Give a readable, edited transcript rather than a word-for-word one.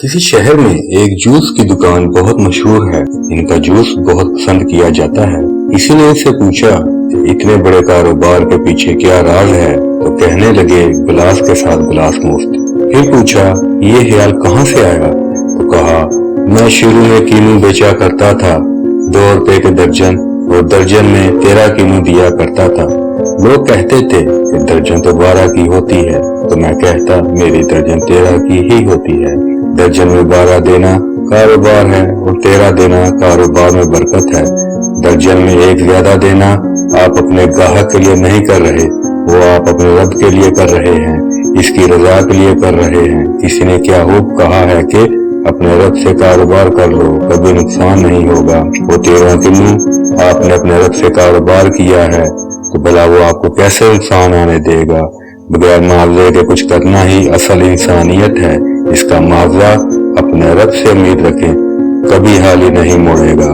किसी शहर में एक जूस की दुकान बहुत मशहूर है। इनका जूस बहुत पसंद किया जाता है। किसी ने इनसे पूछा, इतने बड़े कारोबार के पीछे क्या राज है? तो कहने लगे, गिलास के साथ गिलास मुफ्त। फिर पूछा, ये ख्याल कहाँ से आया? तो कहा, मैं शुरू में कीनू बेचा करता था, 2 रुपए के दर्जन, और दर्जन में 13 कीनू दिया करता था। लोग कहते थे कि दर्जन तो 12 की होती है, तो मैं कहता, मेरी दर्जन 13 की ही होती है। दर्जन में 12 देना कारोबार है और 13 देना कारोबार में बरकत है। दर्जन में एक ज्यादा देना आप अपने ग्राहक के लिए नहीं कर रहे, वो आप अपने रब के लिए कर रहे हैं, इसकी रजा के लिए कर रहे हैं। किसी ने क्या खूब कहा है कि अपने रब से कारोबार कर लो, कभी नुकसान नहीं होगा। वो 13 कीनू आपने अपने रब से कारोबार किया है, तो भला वो आपको कैसे नुकसान आने देगा? बगैर मुआवजे के कुछ करना ही असल इंसानियत है। इसका मुआवजा अपने रब से उम्मीद रखें, कभी हाल ही नहीं मोड़ेगा।